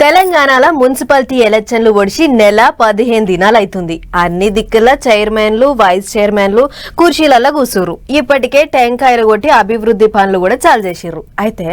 తెలంగాణలో మున్సిపాలిటీ ఎలక్షన్లు ఒడిచి నెల 15 దినాలైతుంది. అన్ని దిక్కుల చైర్మన్లు వైస్ చైర్మన్లు కుర్చీలలో కూసురు. ఇప్పటికే టెంకాయలు కొట్టి అభివృద్ధి పనులు కూడా చాలు చేసిర్రు. అయితే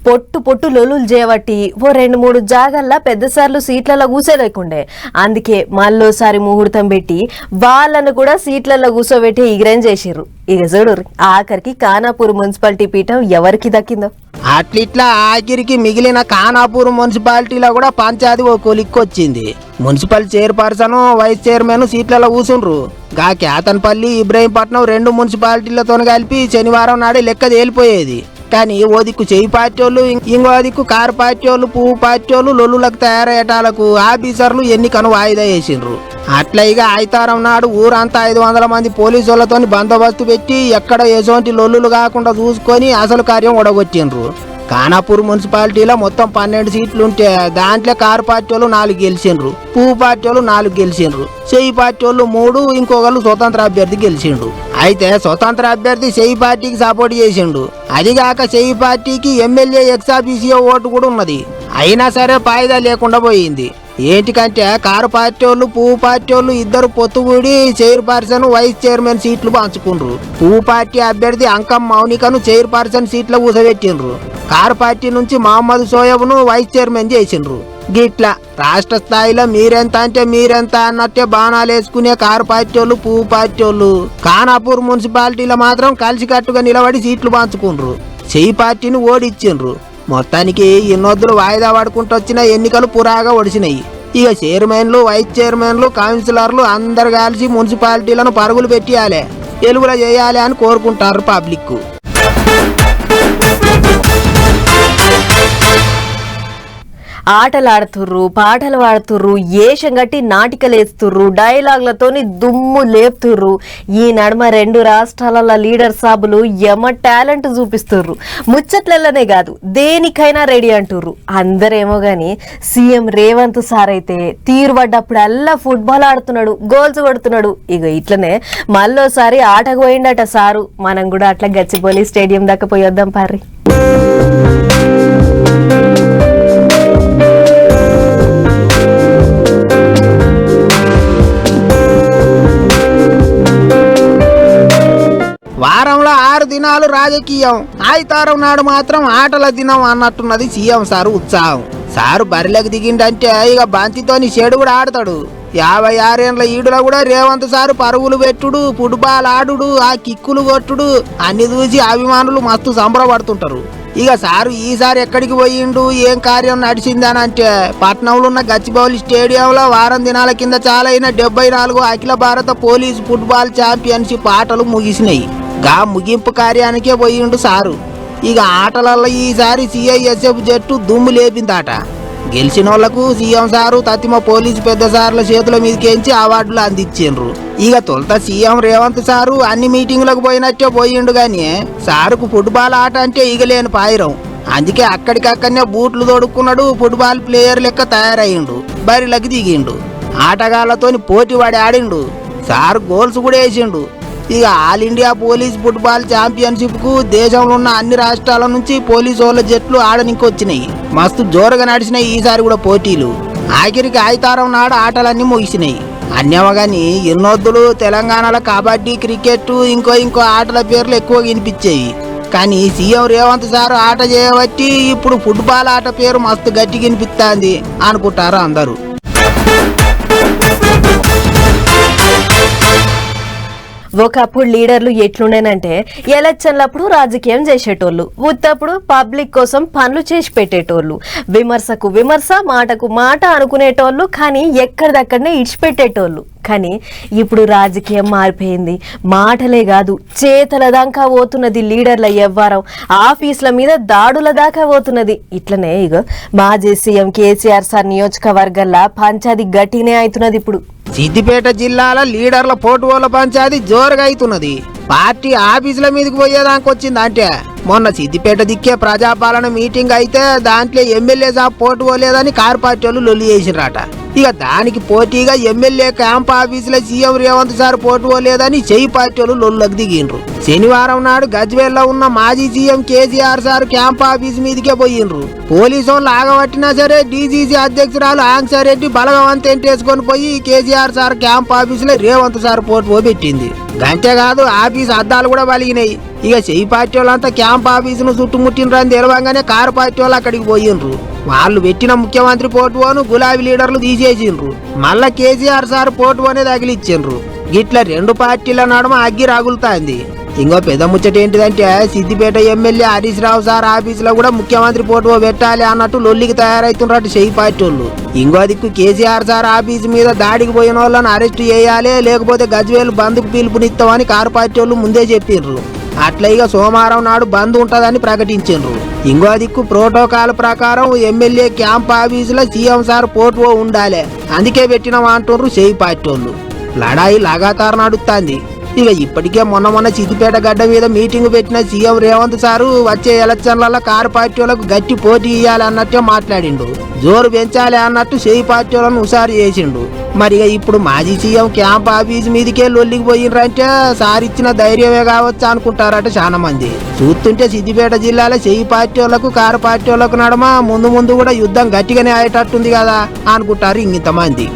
పొట్టు లొలులు చేయబట్టి ఓ 2-3 జాగల్లా పెద్దసార్లు సీట్లలో కూర్చోలేకుండే. అందుకే మళ్ళోసారి ముహూర్తం పెట్టి వాళ్ళను కూడా సీట్లలో కూర్చోబెట్టి ఇగ్రేం చేసిర్రు. ఇక చూడు ఆఖరికి ఖానాపూర్ మున్సిపాలిటీ పీఠం ఎవరికి దక్కిందో. అట్లిట్లా ఆఖరికి మిగిలిన ఖానాపూర్ మున్సిపాలిటీలో కూడా పంచాయతీ ఓ కొలిక్కొచ్చింది. మున్సిపల్ చైర్పర్సన్ వైస్ చైర్మన్ సీట్లలో కూర్చుండ్రు. గా కేతన్పల్లి ఇబ్రహీంపట్నం 2 మున్సిపాలిటీలతో కలిపి శనివారం నాడే లెక్క తేలిపోయేది. కానీ ఓ దిక్కు చెయ్యి పార్టీ వాళ్ళు, ఇంకో దిక్కు కారు పార్టీ వాళ్ళు, పువ్వు పార్టీ వాళ్ళు లొల్లులకు తయారయ్యేటాలకు ఆఫీసర్లు ఎన్నికను వాయిదా వేసిండ్రు. అట్లా ఇక ఐతారం నాడు ఊరంతా 500 మంది పోలీసు వాళ్ళతో బందోబస్తు పెట్టి ఎక్కడ ఎటువంటి లొల్లులు కాకుండా చూసుకొని అసలు కార్యం ఒడగొట్టిండ్రు. ఖానాపూర్ మున్సిపాలిటీలో మొత్తం 12 సీట్లుంటే దాంట్లో కారు పార్టీ వాళ్ళు 4 గెలిచిండ్రు, పువ్వు పార్టీ వాళ్ళు 4 గెలిచిండ్రు, చెయ్యి పార్టీ వాళ్ళు 3, ఇంకొకళ్ళు స్వతంత్ర అభ్యర్థి గెలిచిండు. అయితే స్వతంత్ర అభ్యర్థి చెయ్యి పార్టీకి సపోర్ట్ చేసిండు. అదిగాక చెయ్యి పార్టీకి ఎమ్మెల్యే ఎక్సాఫీసియో ఓటు కూడా ఉన్నది. అయినా సరే ఫాయిదా లేకుండా పోయింది. ఏంటికంటే కారు పార్టీ వాళ్ళు పువ్వు పార్టీ వాళ్ళు ఇద్దరు పొత్తుగూడి చైర్పర్సన్ వైస్ చైర్మన్ సీట్లు పంచుకుండ్రు. పువ్వు పార్టీ అభ్యర్థి అంకం మౌనికను చైర్పర్సన్ సీట్లో కూసబెట్టిండ్రు. కారు పార్టీ నుంచి మహమ్మద్ సోయబ్ను వైస్ చైర్మన్ చేసిండ్రు. గిట్లా రాష్ట్ర స్థాయిలో మీరెంత అంటే మీరెంత అన్నట్టే బాణాలు వేసుకునే కారు పార్టీ వాళ్ళు పువ్వు పార్టీ వాళ్ళు ఖానాపూర్ మున్సిపాలిటీలో మాత్రం కలిసికట్టుగా నిలబడి సీట్లు పంచుకుండ్రు. చెయ్యి పార్టీని ఓడిచ్చిండ్రు. మొత్తానికి ఎన్నొద్దులు వాయిదా పడుకుంటూ వచ్చిన ఎన్నికలు పురాగా ఒడిసినాయి. ఇక చైర్మన్లు వైస్ చైర్మన్లు కౌన్సిలర్లు అందరు కలిసి మున్సిపాలిటీలను పరుగులు పెట్టియాలి, ఎలుగుల చేయాలి అని కోరుకుంటారు పబ్లిక్. ఆటలాడుతుర్రు, పాటలు పాడుతుర్రు, ఏషం గట్టి నాటికలేస్తుర్రు, డైలాగులతోని దుమ్ము లేపుతుర్రు. ఈ నడుమ 2 రాష్ట్రాల లీడర్ సాబులు యమ టాలెంట్ చూపిస్తుర్రు. ముచ్చట్లనే కాదు దేనికైనా రెడీ అంటుర్రు. అందరేమో గాని సీఎం రేవంత్ సార్ అయితే తీరు పడ్డప్పుడు అల్లా ఫుట్బాల్ ఆడుతున్నాడు, గోల్స్ కొడుతున్నాడు. ఇక ఇట్లనే మళ్ళోసారి ఆటకు పోయిండట సారు. మనం కూడా అట్లా గచ్చిబౌలి స్టేడియం దాకా పోయొద్దాం పార్రి. వారంలో 6 దినాలు రాజకీయం, ఆదివారం నాడు మాత్రం ఆటల దినం అన్నట్టున్నది సీఎం సారు ఉత్సాహం. సారు బరిలోకి దిగిండంటే ఇక బంతితోని చెడు కూడా ఆడతాడు. 56 ఏళ్ల ఈడులో కూడా రేవంత్ సారు పరుగులు పెట్టుడు, ఫుట్బాల్ ఆడుడు, ఆ కిక్కులు కొట్టుడు అన్ని చూసి అభిమానులు మస్తు సంబరపడుతుంటారు. ఇక సారు ఈసారి ఎక్కడికి పోయిండు, ఏం కార్యం నడిచిందని అంటే పట్నంలో ఉన్న గచ్చిబౌలి స్టేడియంలో వారం దినాల కింద చాలైన 74 అఖిల భారత పోలీసు ఫుట్బాల్ ఛాంపియన్షిప్ ఆటలు ముగిసినాయి. గా ముగింపు కార్యానికే పోయిండు సారు. ఇక ఆటలలో ఈసారి CISF జట్టు దుమ్ము లేపిందాట. గెలిచిన వాళ్లకు సీఎం సారు తతిమ పోలీసు పెద్ద సార్ల చేతుల మీదకేంచి అవార్డులు అందించిండ్రు. ఇక తొలుత సీఎం రేవంత్ సారు అన్ని మీటింగులకు పోయినట్టే పోయిండు గాని సారుకు ఫుట్బాల్ ఆట అంటే ఇగలేని పాయిరం. అందుకే అక్కడికక్కడనే బూట్లు తొడుక్కున్నాడు, ఫుట్బాల్ ప్లేయర్ లెక్క తయారయ్యిండు, బరిలోకి దిగిండు, ఆటగాళ్లతోని పోటీ పడి ఆడిండు. సారు గోల్స్ కూడా వేసిండు. ఇక all India police football championship కు దేశంలో ఉన్న అన్ని రాష్ట్రాల నుంచి పోలీసు వాళ్ళ జట్లు ఆడనికి వచ్చినాయి. మస్తు జోరుగా నడిచినాయి ఈసారి కూడా పోటీలు. ఆఖరికి ఆదివారం నాడు ఆటలన్నీ ముగిసినాయి. అన్యమగాని ఎన్నొద్దులు తెలంగాణలో కబడ్డీ, క్రికెట్, ఇంకో ఆటల పేర్లు ఎక్కువ వినిపించేవి. కానీ సీఎం రేవంత్ సార్ ఆట చేయబట్టి ఇప్పుడు ఫుట్బాల్ ఆట పేరు మస్తు గట్టి వినిపిస్తుంది అనుకుంటారు అందరూ. ఒకప్పుడు లీడర్లు ఎట్లుండేనంటే ఎలక్షన్లప్పుడు రాజకీయం చేసేటోళ్ళు, ఉత్తప్పుడు పబ్లిక్ కోసం పనులు చేసి పెట్టేటోళ్ళు, విమర్శకు విమర్శ, మాటకు మాట అనుకునేటోళ్ళు, కానీ ఎక్కడిదక్కడనే ఇడిచిపెట్టేటోళ్ళు. కానీ ఇప్పుడు రాజకీయం మారిపోయింది. మాటలే కాదు చేతల దాకా పోతున్నది. లీడర్ల వ్యవహారం ఆఫీసుల మీద దాడుల దాకా పోతున్నది. ఇట్లనే ఇక మాజీ సీఎం కేసీఆర్ సార్ నియోజకవర్గంలో పంచాయతీ గట్టినే అవుతున్నది. ఇప్పుడు సిద్దిపేట జిల్లాలో లీడర్ల పోటువోల పంచాయతీ జోరుగా అవుతున్నది. పార్టీ ఆఫీసుల మీదకి పోయేదానికి వచ్చింది. అంటే మొన్న సిద్దిపేట దిక్కే ప్రజాపాలన మీటింగ్ అయితే దాంట్లో ఎమ్మెల్యే సాబ్ పోటువోలేదని కారు పార్టీ వాళ్ళు లొల్లి చేసిరట. ఇక దానికి పోటీగా ఎమ్మెల్యే క్యాంప్ ఆఫీసులో సీఎం రేవంత్ సార్ పోటుకోలేదని చెయ్యి పార్టీలు లొల్లకు దిగిండ్రు. శనివారం నాడు గజ్వేల్లో ఉన్న మాజీ CM KCR sir camp office మీదకే పోయిండ్రు. పోలీసు వాళ్ళు ఆగబట్టినా సరే డీసీసీ అధ్యక్షురాలు ఆంక్షారెడ్డి బలగవంత ఎంటేసుకొని పోయి కేసీఆర్ సార్ క్యాంప్ ఆఫీసులో రేవంత్ సార్ పోటు పెట్టింది. అంతేకాదు ఆఫీస్ అద్దాలు కూడా పలిగినాయి. ఇక చెయ్యి పార్టీ వాళ్ళంతా క్యాంప్ ఆఫీసును చుట్టుముట్టినరని తెలవంగానే కారు పార్టీ వాళ్ళు అక్కడికి పోయిండ్రు. వాళ్ళు పెట్టిన ముఖ్యమంత్రి పోటువోను గులాబీ లీడర్లు తీసేసిండ్రు. మళ్ళా కేసీఆర్ సార్ పోటువోనే తగిలిచ్చిండ్రు. గిట్ల రెండు పార్టీల నడుమ అగ్గి రగులుతాంది. ఇంకో పెద్ద ముచ్చట ఏంటిదంటే సిద్దిపేట ఎమ్మెల్యే హరీష్ రావు సార్ ఆఫీసులో కూడా ముఖ్యమంత్రి పోటువో పెట్టాలి అన్నట్టు లొల్లికి తయారైతున్నట్టు చెయ్యి పార్టీ వాళ్ళు. ఇంకో దిక్కు కేసీఆర్ సార్ ఆఫీసు మీద దాడికి పోయిన వాళ్ళని అరెస్ట్ చేయాలి, లేకపోతే గజ్వేల్ బంద్కు పిలుపునిస్తామని కారు పార్టీ వాళ్ళు ముందే చెప్పిండ్రు. అట్లా ఇక సోమవారం నాడు బంద్ ఉంటుందని ప్రకటించిండ్రు. ఇంకో దిక్కు ప్రోటోకాల్ ప్రకారం ఎమ్మెల్యే క్యాంప్ ఆఫీసులో సీఎం సార్ పోటువో ఉండాలి, అందుకే పెట్టినాం అంటున్నారు చెయ్యి పార్టీ వాళ్ళు. లడాయి లగాతారు నడుస్తుంది. ఇక ఇప్పటికే మొన్న సిద్దిపేట గడ్డ మీద మీటింగ్ పెట్టిన సీఎం రేవంత్ సారు వచ్చే ఎలక్షన్లలో కారు పార్టీ వాళ్ళకు గట్టి పోటీ ఇయ్యాలన్నట్టే మాట్లాడిండు. జోరు పెంచాలి అన్నట్టు చెయ్యి పార్టీ వాళ్ళను హుషారు చేసిండు. మరి ఇప్పుడు మాజీ సీఎం క్యాంప్ ఆఫీస్ మీదకే లొల్లికి పోయిండ్రంటే సార్ ఇచ్చిన ధైర్యమే కావచ్చు అనుకుంటారట చాలా మంది. చూస్తుంటే సిద్దిపేట జిల్లాలో చెయ్యి పార్టీ వాళ్ళకు కారు పార్టీ వాళ్ళకు నడమ ముందు కూడా యుద్ధం గట్టిగానే అయ్యేటట్టుంది కదా అనుకుంటారు ఇంతమంది.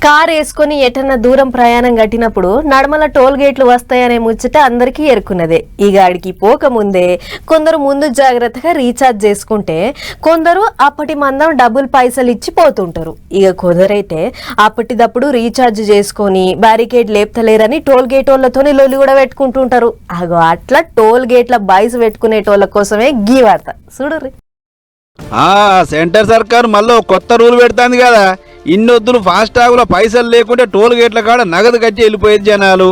కార్ వేసుకుని ఎటన్నా దూరం ప్రయాణం కట్టినప్పుడు నడమల టోల్ గేట్లు వస్తాయనే ముచ్చట అందరికీ ఎరుకున్నదే. ఈ గాడికి పోకముందే కొందరు ముందు జాగ్రత్తగా రీఛార్జ్ చేసుకుంటే, కొందరు అప్పటి మందం డబ్బులు పైసలు ఇచ్చి పోతుంటారు. ఇక కొందరైతే అప్పటిదప్పుడు రీఛార్జ్ చేసుకొని బ్యారికేడ్ లేపుతలేరని టోల్ గేట్ వాళ్ళతోని లొల్లి కూడా పెట్టుకుంటుంటారు. అగో అట్లా టోల్ గేట్ల బైస్ పెట్టుకునేటోళ్ళ కోసమే గీ వార్త చూడుర్రి. సెంటర్ సర్కార్ మళ్ళీ కొత్త రూల్ పెడుతుంది కదా. ఇన్నొద్దులు ఫాస్టాగ్లో పైసలు లేకుంటే టోల్ గేట్ల కాడ నగదు కట్టి వెళ్ళిపోయేది జనాలు.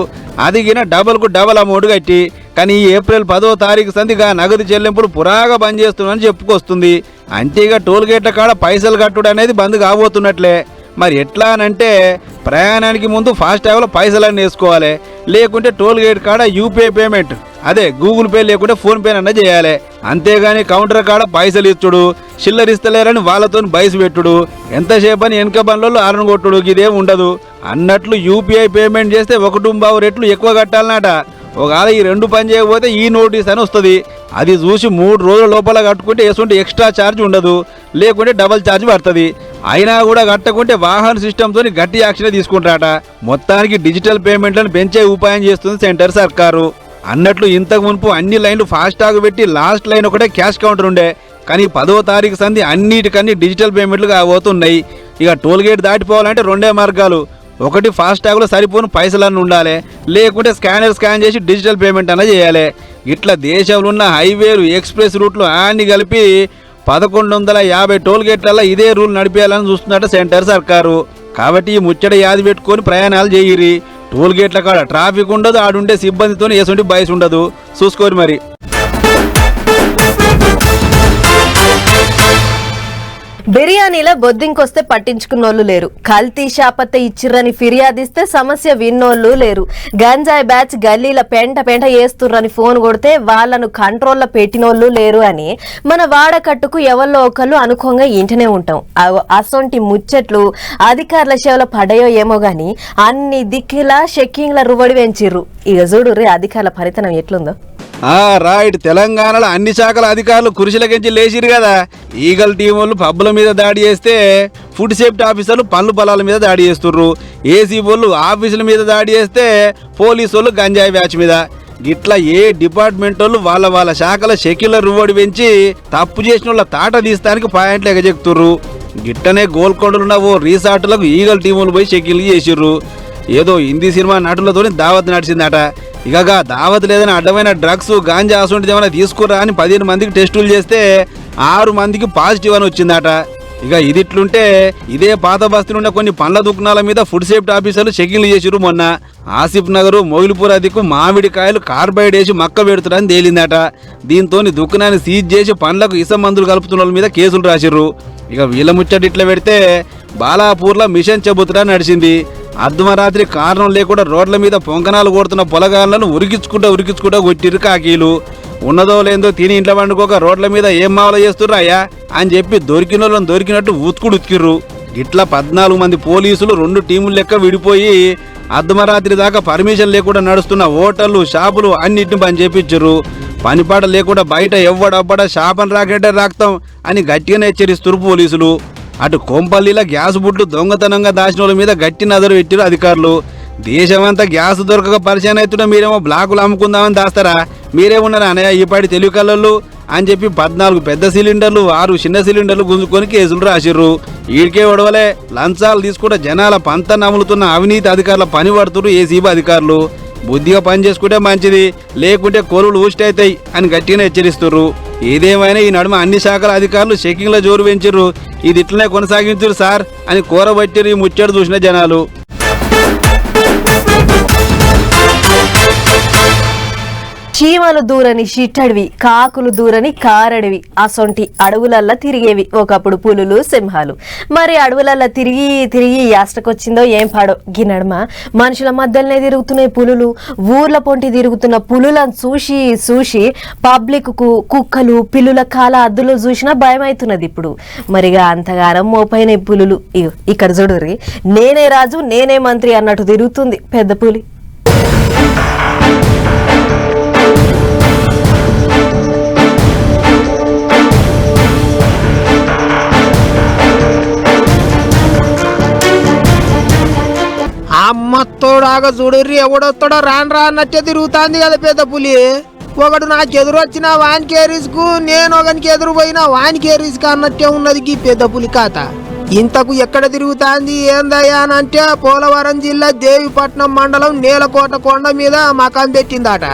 అదిగిన డబల్కు డబల్ అమౌంట్ కట్టి. కానీ ఈ ఏప్రిల్ 10వ తారీఖు సందిగా నగదు చెల్లింపులు పురాగా బంద్ చేస్తున్నామని చెప్పుకొస్తుంది. అంతేగా టోల్ గేట్ల కాడ పైసలు కట్టుడు అనేది బంద్ కాబోతున్నట్లే. మరి ఎట్లా అనంటే ప్రయాణానికి ముందు ఫాస్టాగ్లో పైసలన్నీ వేసుకోవాలి, లేకుంటే టోల్ గేట్ కాడ యూపీఐ పేమెంట్ అదే గూగుల్ పే లేకుంటే ఫోన్ పే అన్న చేయాలి. అంతేగాని కౌంటర్ కాడ పైసలు ఇచ్చుడు, చిల్లర ఇస్తలేరని వాళ్ళతో బైస్ పెట్టుడు, ఎంతసేపు అని వెనక బండ్లలో ఆరణ కొట్టుడు ఇదేం ఉండదు. అన్నట్లు యూపీఐ పేమెంట్ చేస్తే 1.5 రెట్లు ఎక్కువ కట్టాలన్నట. ఒకవేళ ఈ రెండు పని చేయకపోతే ఈ నోటీస్ అని వస్తుంది. అది చూసి 3 రోజుల లోపల కట్టుకుంటే ఎటువంటి ఎక్స్ట్రా ఛార్జ్ ఉండదు, లేకుంటే డబల్ ఛార్జ్ పడుతుంది. అయినా కూడా కట్టకుంటే వాహన సిస్టమ్తో గట్టి యాక్షన్ తీసుకుంటారట. మొత్తానికి డిజిటల్ పేమెంట్లను పెంచే ఉపాయం చేస్తుంది సెంటర్ సర్కారు. అన్నట్లు ఇంతకు మునుపు అన్ని లైన్లు ఫాస్టాగ్ పెట్టి లాస్ట్ లైన్ ఒకటే క్యాష్ కౌంటర్ ఉండే. కానీ 10వ తారీఖు సంది అన్నిటికన్నీ డిజిటల్ పేమెంట్లు కాబోతున్నాయి. ఇక టోల్ గేట్ దాటిపోవాలంటే 2 మార్గాలు. ఒకటి ఫాస్టాగ్లో సరిపోను పైసలన్నీ ఉండాలి, లేకుంటే స్కాన్ చేసి డిజిటల్ పేమెంట్ అన్న చేయాలి. ఇట్లా దేశంలో ఉన్న హైవేలు ఎక్స్ప్రెస్ రూట్లు అన్ని కలిపి 1150 టోల్ గేట్లలో ఇదే రూల్ నడిపేయాలని చూస్తున్నట్టు సెంటర్ సర్కారు. కాబట్టి ఈ ముచ్చట యాది పెట్టుకొని ప్రయాణాలు చేయిరి. టోల్ గేట్ల కాడ ట్రాఫిక్ ఉండదు, ఆడుండే సిబ్బందితో ఎటువంటి బయస్ ఉండదు. చూసుకోరు మరి. బిర్యానీలో బొద్దింకొస్తే పట్టించుకున్నోళ్ళు లేరు. కల్తీ షాపత్త ఇచ్చిర్రని ఫిర్యాదిస్తే సమస్య విన్నోళ్ళు లేరు. గంజాయి బ్యాచ్ గల్లీల పెంట వేస్తుర్రని ఫోన్ కొడితే వాళ్లను కంట్రోల్లో పెట్టినోళ్ళు లేరు అని మన వాడకట్టుకు ఎవరిలో ఒకళ్ళు అనుకోంగా ఇంటనే ఉంటాం. అసొంటి ముచ్చట్లు అధికారుల సేవలో పడ్డాయో ఏమో గాని అన్ని దిక్కులా చెక్కింగ్ల రువడి పెంచిర్రు. ఇక చూడు రే అధికారుల పరితనం ఎట్లుందో. రైట్. తెలంగాణలో అన్ని శాఖల అధికారులు కురిశిలకించి లేచిరు కదా. ఈగల్ టీం వాళ్ళు పబ్బుల మీద దాడి చేస్తే ఫుడ్ సేఫ్టీ ఆఫీసర్లు పళ్ళు పొలాల మీద దాడి చేస్తుర్రు. ఏసీ వాళ్ళు ఆఫీసుల మీద దాడి చేస్తే పోలీసు వాళ్ళు గంజాయి బ్యాచ్ మీద. ఇట్లా ఏ డిపార్ట్మెంట్ వాళ్ళు వాళ్ళ శాఖల షెక్యులర్ రివార్డు పెంచి తప్పు చేసిన వాళ్ళ తాట తీస్తానికి పాయింట్లు ఎగజెక్తుర్రు. గిట్టనే గోల్కొండలున్న ఓ రిసార్టులకు ఈగల్ టీములు పోయి షెక్యులు చేసిర్రు. ఏదో హిందీ సినిమా నటులతో దావత్ నడిచిందట. ఇక దావత్ లేదని అడ్డమైన డ్రగ్స్ గాంజా అసొంటిది ఏమైనా తీసుకురా అని 15 మందికి టెస్టులు చేస్తే 6 మందికి పాజిటివ్ అని వచ్చిందట. ఇక ఇదిట్లుంటే ఇదే పాత బస్తీలున్న కొన్ని పండ్ల దుకాణాల మీద ఫుడ్ సేఫ్టీ ఆఫీసర్లు చెకింగ్లు చేసిరు. మొన్న ఆసిఫ్ నగర్ మొగిలిపూర్ అదికు మామిడికాయలు కార్బైడ్ వేసి మక్క పెడుతున్నారని తేలిందట. దీంతో దుకాణాన్ని సీజ్ చేసి పండ్లకు ఇస మందులు కలుపుతున్న వాళ్ళ మీద కేసులు రాసిర్రు. ఇక వీళ్ళ ముచ్చట ఇట్లా పెడితే బాలాపూర్లో మిషన్ చెబుతురా నడిచింది. అర్ధమరాత్రి కారణం లేకుండా రోడ్ల మీద పొంకనాలు కొడుతున్న పొలగాళ్లను ఉరికించుకుంటా కొట్టిరు కాకీలు. ఉన్నదో లేదో తిని ఇంట్లో వండుకోక రోడ్ల మీద ఏం మావల చేస్తుర్రాయ్యా అని చెప్పి దొరికిన వాళ్ళని దొరికినట్టు ఉతికిర్రు. ఇట్లా 14 మంది పోలీసులు 2 టీములు లెక్క విడిపోయి అర్ధమరాత్రి దాకా పర్మిషన్ లేకుండా నడుస్తున్న హోటళ్లు షాపులు అన్నిటిని బంద్ చేపించారు. పనిపాట లేకుండా బయట ఎవ్వడబ్బడ షాపని రాకెట్టే రాక్తాం అని గట్టిగానే హెచ్చరిస్తున్నారు పోలీసులు. అటు కోంపల్లిలో గ్యాస్ బుడ్లు దొంగతనంగా దాచిన వాళ్ళ మీద గట్టి నజరు పెట్టారు అధికారులు. దేశమంతా గ్యాస్ దొరకక పరిచయం అవుతున్నా మీరేమో బ్లాకులు అమ్ముకుందామని దాస్తారా? మీరేమున్నారా అనయ్య ఈపాటి తెలివి కళ్ళళ్ళు అని చెప్పి 14 పెద్ద సిలిండర్లు 6 చిన్న సిలిండర్లు గుంజుకొని కేసులు రాసిర్రు. ఈడికే ఒడవలే లంచాలు తీసుకుంటే జనాల పంత నములుతున్న అవినీతి అధికారుల పని పడుతున్నారు ఏసీబీ అధికారులు. బుద్ధిగా పని చేసుకుంటే మంచిది, లేకుంటే కొలువులు ఊస్టైతాయి అని గట్టిగానే హెచ్చరిస్తున్నారు. ఏదేమైనా ఈ నడుమ అన్ని శాఖల అధికారులు చెకింగ్ల జోరు పెంచారు. ఇది ఇట్లనే కొనసాగించారు సార్ అని కోరబట్టిరు ఈ ముచ్చట చూసిన జనాలు. చీమలు దూరని చిట్టడివి, కాకులు దూరని కారడివి, అసొంటి అడవులల్లా తిరిగేవి ఒకప్పుడు పులులు సింహాలు. మరి అడవులల్లా తిరిగి తిరిగి యాస్టకొచ్చిందో ఏం పాడో గినడమ మనుషుల మధ్యలోనే తిరుగుతున్నాయి పులులు. ఊర్ల పొంటి తిరుగుతున్న పులులను చూసి చూసి పబ్లిక్ కు కుక్కలు పిల్లుల కాల అద్దులో చూసినా భయం అవుతున్నది ఇప్పుడు. మరిగా అంతగానం మోపైన పులులు. ఇక్కడ చూడుర్రి, నేనే రాజు నేనే మంత్రి అన్నట్టు తిరుగుతుంది పెద్ద పులి. అమ్మత్తోడాగా చూడుర్రి, ఎవడొస్తాడో రాను అన్నట్టే తిరుగుతాంది కదా పెద్ద పులి. ఒకడు నాకు ఎదురొచ్చిన వానికి రిస్క్, నేను ఒకనికి ఎదురు పోయినా వానికి రిస్క్ అన్నట్టే ఉన్నది ఈ పెద్ద పులి కథ. ఇంతకు ఎక్కడ తిరుగుతాంది ఏందయ్యా అని అంటే పోలవరం జిల్లా దేవిపట్నం మండలం నేలకోట కొండ మీద మకాం పెట్టిందట.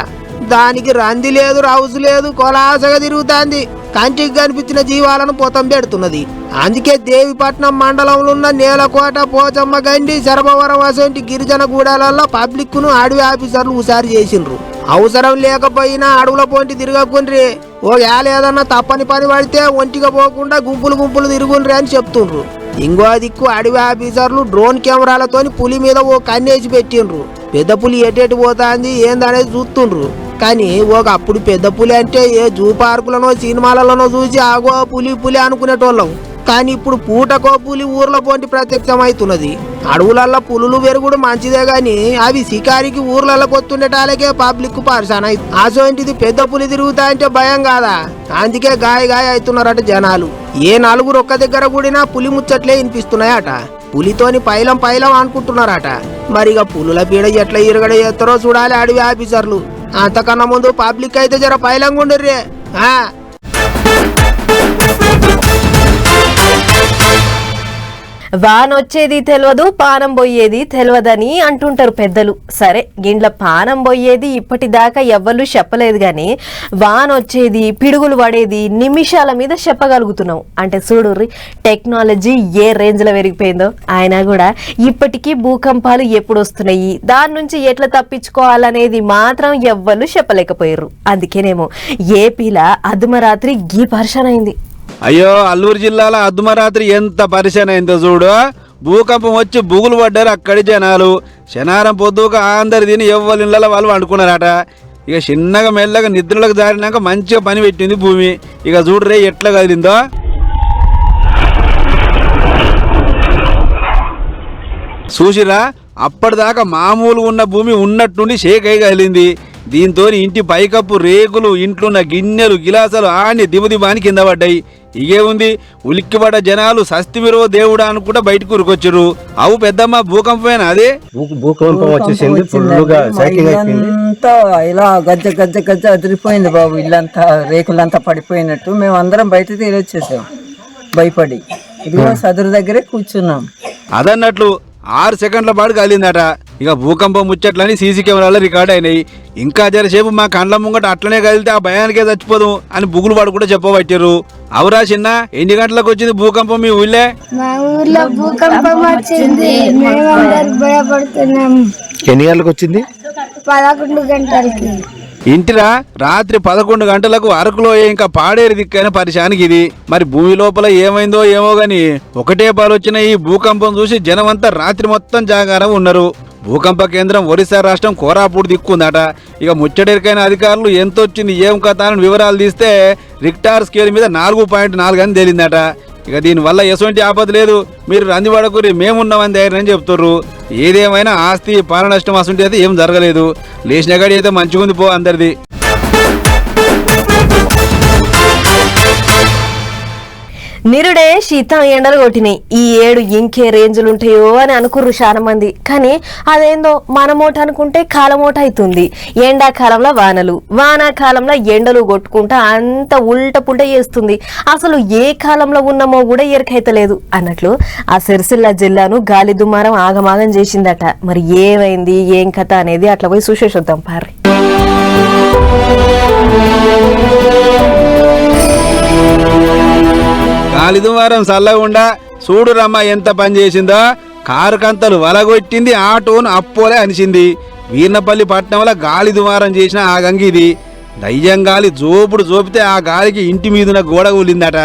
దానికి రంది లేదు రౌసు లేదు, కొలాసగా తిరుగుతాంది. కంటికి కనిపించిన జీవాలను పొతం పెడుతున్నది. అందుకే దేవిపట్నం మండలంలో ఉన్న నేలకోట, పోచమ్మ గండి, శరభవరం అసంటి గిరిజన గూడాలలో పబ్లిక్ ను అడవి ఆఫీసర్లు హుషారు చేసిండ్రు. అవసరం లేకపోయినా అడవుల పొంటి తిరగకుండ్రి, ఓ ఏదన్నా తప్పని పని పడితే ఒంటిగా పోకుండా గుంపులు తిరుగుండ్రి అని చెప్తుండ్రు. ఇంకో దిక్కు అడవి ఆఫీసర్లు డ్రోన్ కెమెరాలతోని పులి మీద ఓ కన్నేసి పెట్టిండ్రు. పెద్ద పులి ఎటెటు పోతాంది ఏందనేది చూస్తుండ్రు. కానీ ఒకప్పుడు పెద్ద పులి అంటే ఏ జూ పార్కులనో సినిమాలలోనో చూసి ఆగో పులి పులి అనుకునేటోళ్ళం. కానీ ఇప్పుడు పూటకో పులి ఊర్ల పొంటి ప్రత్యక్షమవుతున్నది. అడవులల్లో పులులు పెరుగుడు మంచిదే గాని అవి శికారికి ఊర్లలో కొత్తుండేటాలకే పబ్లిక్ పర్సన్ అయి అసోంటిది పెద్ద పులి తిరుగుతా అంటే భయం కాదా? అందుకే గాయ అవుతున్నారట జనాలు. ఏ నలుగురు ఒక్క దగ్గర కూడినా పులి ముచ్చట్లే వినిపిస్తున్నాయట. పులితోని పైలం అనుకుంటున్నారట. మరిగా పులుల పీడ ఎట్లా ఇరగడ చేస్తారో చూడాలి అడవి ఆఫీసర్లు. అంతకన్నా ముందు పబ్లిక్ అయితే జర పైలంగుండ్రే. వానొచ్చేది తెలియదు పానం పోయేది తెలియదని అంటుంటారు పెద్దలు. సరే, గిండ్ల పానం పోయేది ఇప్పటిదాకా ఎవ్వరు చెప్పలేదు గాని వానొచ్చేది పిడుగులు పడేది నిమిషాల మీద చెప్పగలుగుతున్నాం. అంటే చూడుర్రి టెక్నాలజీ ఏ రేంజ్ లో పెరిగిపోయిందో. అయినా కూడా ఇప్పటికీ భూకంపాలు ఎప్పుడు వస్తున్నాయి, దాని నుంచి ఎట్లా తప్పించుకోవాలనేది మాత్రం ఎవ్వరు చెప్పలేకపోయారు. అందుకేనేమో ఏపీలా అర్ధమరాత్రి గీ పర్షన్ అయింది. అయ్యో, అల్లూరు జిల్లాలో అర్ధమరాత్రి ఎంత పరిశాన్ అయిందో చూడు. భూకంపం వచ్చి బుగులు పడ్డారు అక్కడి జనాలు. శనారం పొద్దుక అందరు తిని ఎవ్వరి ఇళ్ళలో వాళ్ళు వండుకున్నారట. ఇక చిన్నగా మెల్లగా నిద్రలకు జారినాక మంచిగా పని పెట్టింది భూమి. ఇక చూడరే ఎట్లా కదిలిందో. చూసిరా, అప్పటిదాకా మామూలు ఉన్న భూమి ఉన్నట్టుండి షేక్ అయి కదిలింది. దీంతో ఇంటి పైకప్పు రేకులు, ఇంట్లున్న గిన్నెలు గిలాసాలు ఆని దిబదిబాని కింద పడ్డాయి. ఇగే ఉంది, ఉలిక్కిపడ్డ జనాలు సస్తిమిరో దేవుడా అనుకుంటా బయటకు ఉరికొచ్చారు. అవు పెద్దమ్మ భూకంపమేనా? అదే భూకంపం వచ్చేసింది, ఇలా గజ్జ అదిరిపోయింది బాబు. ఇల్లంతా రేకులంతా పడిపోయినట్టు మేము అందరం బయట తీరొచ్చేసాం భయపడి. ఇదిగో సదురు దగ్గరే కూర్చున్నాం. అదన్నట్లు 6 సెకండ్ల పాటు కాలిందట. ఇక భూకంపం ముచ్చట్లని సీసీ కెమెరాలో రికార్డ్ అయినాయి. ఇంకా జరసేపు మా కండ్ల ముంగట అట్లనే కదిలితే ఆ భయానికే చచ్చిపోదు అని బుగులు వాడు కూడా చెప్పబట్టారు. అవురా చిన్న, ఎన్ని గంటలకు వచ్చింది భూకంపం మీ ఊళ్ళే? మా ఊర్లో భూకంపం వచ్చింది, మేమందరం భయపడుతున్నాం. ఎన్ని గంటలకు వచ్చింది? 11 గంటలకి. ఇంటిరా రాత్రి 11 గంటలకు అరకులో ఇంకా పాడేరు దిక్కైన పరిశానికి ఇది. మరి భూమి లోపల ఏమైందో ఏమో గాని ఒకటే పాలొచ్చిన ఈ భూకంపం చూసి జనమంతా రాత్రి మొత్తం జాగారం ఉన్నారు. భూకంప కేంద్రం ఒరిస్సా రాష్ట్రం కోరాపూట్ దిక్కుందట. ఇక ముచ్చటెరికైన అధికారులు ఎంత వచ్చింది ఏం కథ అని వివరాలు తీస్తే రిక్టార్ స్కేల్ మీద 4.4 అని తేలిందట. ఇక దీనివల్ల ఎటువంటి ఆపద లేదు, మీరు రందిపడకూరి మేమున్నామని ధైర్యం అని చెప్తుర్రు. ఏదేమైనా ఆస్తి పాల నష్టం అసలు అయితే ఏం జరగలేదు. లేచిన గడి అయితే మంచిగుంది పో అందరిది. నిరుడే శీతం ఎండలు కొట్టినాయి. ఈ ఏడు ఇంకే రేంజులుంటాయో అని అనుకుర్రు చాలా మంది. కానీ అదేందో మనమోట అనుకుంటే కాలమోట అవుతుంది. ఎండాకాలంలో వానలు, వానాకాలంలో ఎండలు కొట్టుకుంటా అంత ఉల్ట పుల్ట చేస్తుంది. అసలు ఏ కాలంలో ఉన్నామో కూడా ఎరకైతలేదు అన్నట్లు ఆ సిరిసిల్ల జిల్లాను గాలి దుమారం ఆగమాగం చేసిందట. మరి ఏమైంది ఏం కథ అనేది అట్లా పోయి చూసేసొద్దాం పార్రి. గాలిదుమారం చల్లగుండా చూడు రమ్మ ఎంత పని చేసిందో. కారు కంతలు వలగొట్టింది, ఆటోను అప్పోలే అనిసింది. వీర్నపల్లి పట్టణంలో గాలి దుమారం చేసిన ఆ గంగిది. దయ్యం గాలి జోపుడు జోపితే ఆ గాలికి ఇంటి మీదున్న గోడ కూలిందట.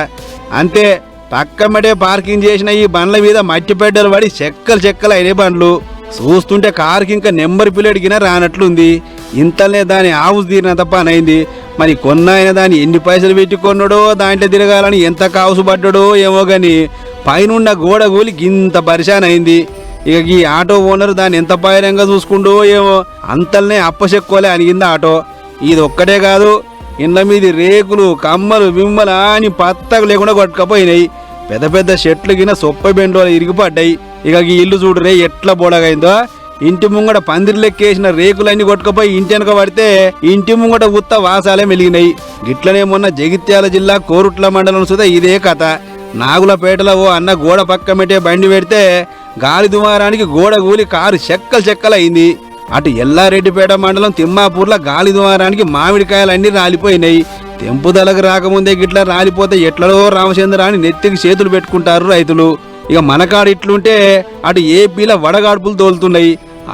అంతే, పక్కమ్మటే పార్కింగ్ చేసిన ఈ బండ్ల మీద మట్టి పెడ్డలు పడి చెక్కలు అయిన బండ్లు. చూస్తుంటే కారుకి ఇంకా నెంబర్ పిల్లడికినా రానట్లుంది. ఇంతలనే దాని ఆవుసు తీరినంత పని అయింది. మరి కొన్నాయన దాన్ని ఎన్ని పైసలు పెట్టి కొన్నాడో, దాంట్లో తిరగాలని ఎంత కావుసు పడ్డాడో ఏమో గాని పైనున్న గోడ కూలి గింత పరిశాన్ అయింది. ఇక ఈ ఆటో ఓనర్ దాన్ని ఎంత పైరంగా చూసుకుంటో ఏమో, అంతల్నే అప్పచెక్కోలే అనిగింది ఆటో. ఇది ఒక్కటే కాదు, ఇండ్ల మీది రేకులు కమ్మలు బిమ్మలు అని పత్తకు లేకుండా కొట్టుకపోయినాయి. పెద్ద పెద్ద చెట్లు గిన సొప్ప బెండోలు ఇరిగిపడ్డాయి. ఇక ఈ ఇల్లు చూడరే ఎట్లా బోడగైందో. ఇంటి ముంగట పందిర్లెక్కేసిన రేకులన్నీ కొట్టుకుపోయి ఇంటి వెనక పడితే ఇంటి ముంగట ఉత్త వాసాలే మెలిగినాయి. గిట్లనే మొన్న జగిత్యాల జిల్లా కోరుట్ల మండలం సుధా ఇదే కథ. నాగులపేటలో ఓ అన్న గోడ పక్క మెట్టే బండి పెడితే గాలి దుమారానికి గోడ కూలి కారు చెక్కలయింది. అటు ఎల్లారెడ్డిపేట మండలం తిమ్మాపూర్లో గాలి దుమారానికి మామిడికాయలన్నీ రాలిపోయినాయి. తెంపుదలకు రాకముందే గిట్లా రాలిపోతే ఎట్లలో రామచంద్ర అని నెత్తికి చేతులు పెట్టుకుంటారు రైతులు. ఇక మనకాడు ఇట్లుంటే అటు ఏపీలో వడగాడ్పులు తోలుతున్నాయి.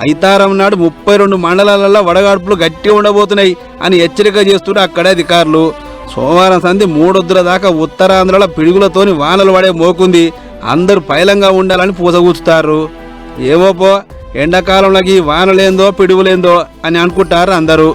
ఐతారం నాడు 32 మండలాలలో వడగాడ్పులు గట్టిగా ఉండబోతున్నాయి అని హెచ్చరిక చేస్తున్నారు అక్కడే అధికారులు. సోమవారం సంధి 3 దాకా ఉత్తరాంధ్రలో పిడుగులతోని వానలు పడే మోకుంది. అందరూ పైలంగా ఉండాలని పూసగూచుతారు. ఏమో పో, ఎండాకాలంలోకి వానలేందో పిడుగులేందో అని అనుకుంటారు అందరూ.